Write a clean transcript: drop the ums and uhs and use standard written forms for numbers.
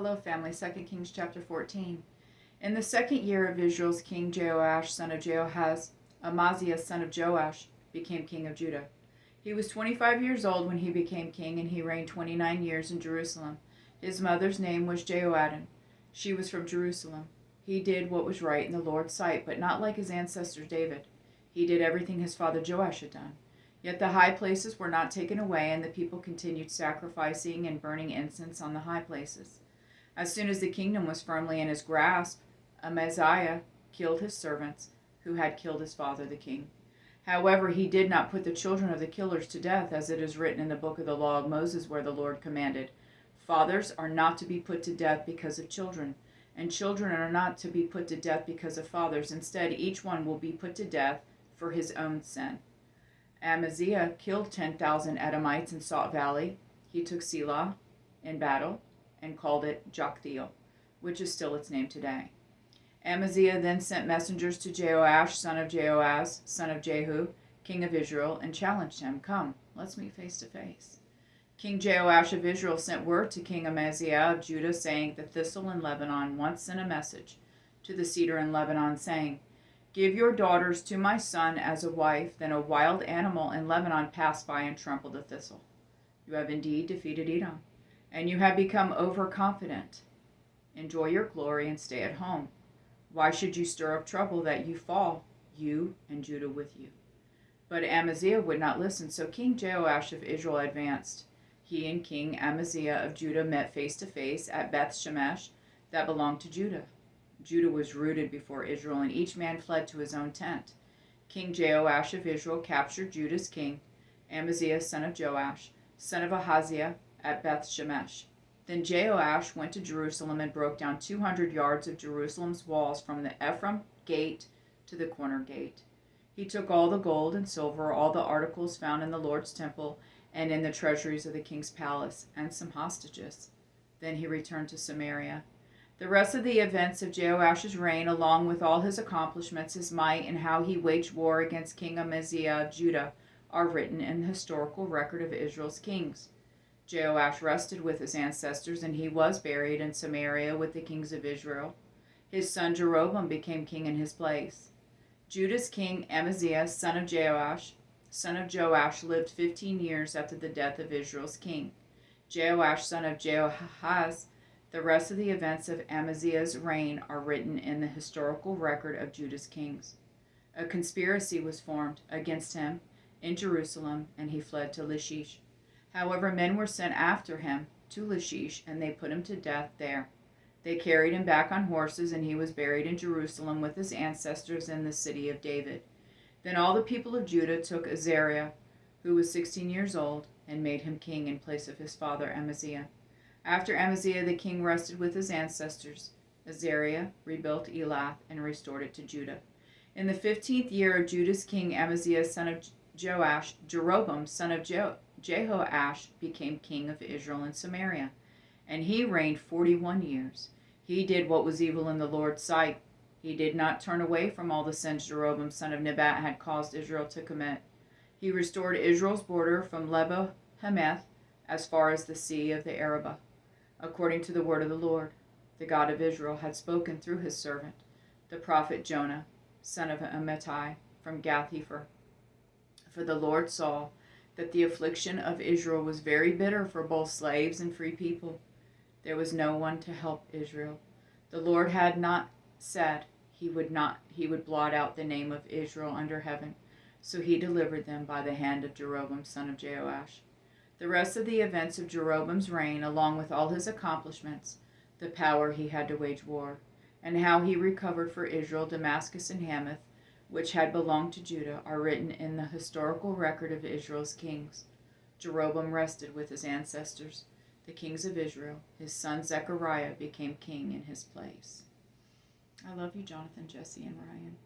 Hello, family. 2 Kings chapter 14. In the second year of Israel's king Jehoash, son of Jehoahaz, Amaziah, son of Joash, became king of Judah. He was 25 years old when he became king, and he reigned 29 years in Jerusalem. His mother's name was Jehoaddan. She was from Jerusalem. He did what was right in the Lord's sight, but not like his ancestor David. He did everything his father Joash had done. Yet the high places were not taken away, and the people continued sacrificing and burning incense on the high places. As soon as the kingdom was firmly in his grasp, Amaziah killed his servants, who had killed his father the king. However, he did not put the children of the killers to death, as it is written in the book of the law of Moses, where the Lord commanded, "Fathers are not to be put to death because of children, and children are not to be put to death because of fathers. Instead, each one will be put to death for his own sin." Amaziah killed 10,000 Edomites in Salt Valley. He took Selah in battle and called it Joktheel, which is still its name today. Amaziah then sent messengers to Jehoash, son of Jehoahaz, son of Jehu, king of Israel, and challenged him, "Come, let's meet face to face." King Jehoash of Israel sent word to King Amaziah of Judah, saying, "The thistle in Lebanon once sent a message to the cedar in Lebanon, saying, 'Give your daughters to my son as a wife.' Then a wild animal in Lebanon passed by and trampled the thistle. You have indeed defeated Edom, and you have become overconfident. Enjoy your glory and stay at home. Why should you stir up trouble that you fall, you and Judah with you?" But Amaziah would not listen, so King Jehoash of Israel advanced. He and King Amaziah of Judah met face to face at Beth Shemesh, that belonged to Judah. Judah was routed before Israel, and each man fled to his own tent. King Jehoash of Israel captured Judah's king, Amaziah son of Joash, son of Ahaziah, at Beth Shemesh. Then Jehoash went to Jerusalem and broke down 200 yards of Jerusalem's walls from the Ephraim gate to the corner gate. He took all the gold and silver, all the articles found in the Lord's temple and in the treasuries of the king's palace, and some hostages. Then he returned to Samaria. The rest of the events of Jehoash's reign, along with all his accomplishments, his might, and how he waged war against King Amaziah of Judah, are written in the historical record of Israel's kings. Jehoash rested with his ancestors, and he was buried in Samaria with the kings of Israel. His son Jeroboam became king in his place. Judah's king Amaziah, son of Joash, lived 15 years after the death of Israel's king. Jehoash, son of Jehoahaz. The rest of the events of Amaziah's reign are written in the historical record of Judah's kings. A conspiracy was formed against him in Jerusalem, and he fled to Lachish. However, men were sent after him to Lachish, and they put him to death there. They carried him back on horses, and he was buried in Jerusalem with his ancestors in the city of David. Then all the people of Judah took Azariah, who was 16 years old, and made him king in place of his father Amaziah. After Amaziah the king rested with his ancestors, Azariah rebuilt Elath and restored it to Judah. In the 15th year of Judah's king Amaziah, son of Joash, Jeroboam, son of Jehoash, became king of Israel in Samaria, and he reigned 41 years. He did what was evil in the Lord's sight. He did not turn away from all the sins Jeroboam, son of Nebat, had caused Israel to commit. He restored Israel's border from Lebo-Hamath as far as the sea of the Arabah, according to the word of the Lord. The God of Israel had spoken through his servant, the prophet Jonah, son of Amittai, from Gath-hepher. For the Lord saw that the affliction of Israel was very bitter for both slaves and free people. There was no one to help Israel. The Lord had not said he would blot out the name of Israel under heaven, so he delivered them by the hand of Jeroboam, son of Jehoash. The rest of the events of Jeroboam's reign, along with all his accomplishments, the power he had to wage war, and how he recovered for Israel Damascus and Hamath, which had belonged to Judah, are written in the historical record of Israel's kings. Jeroboam rested with his ancestors, the kings of Israel. His son Zechariah became king in his place. I love you, Jonathan, Jesse, and Ryan.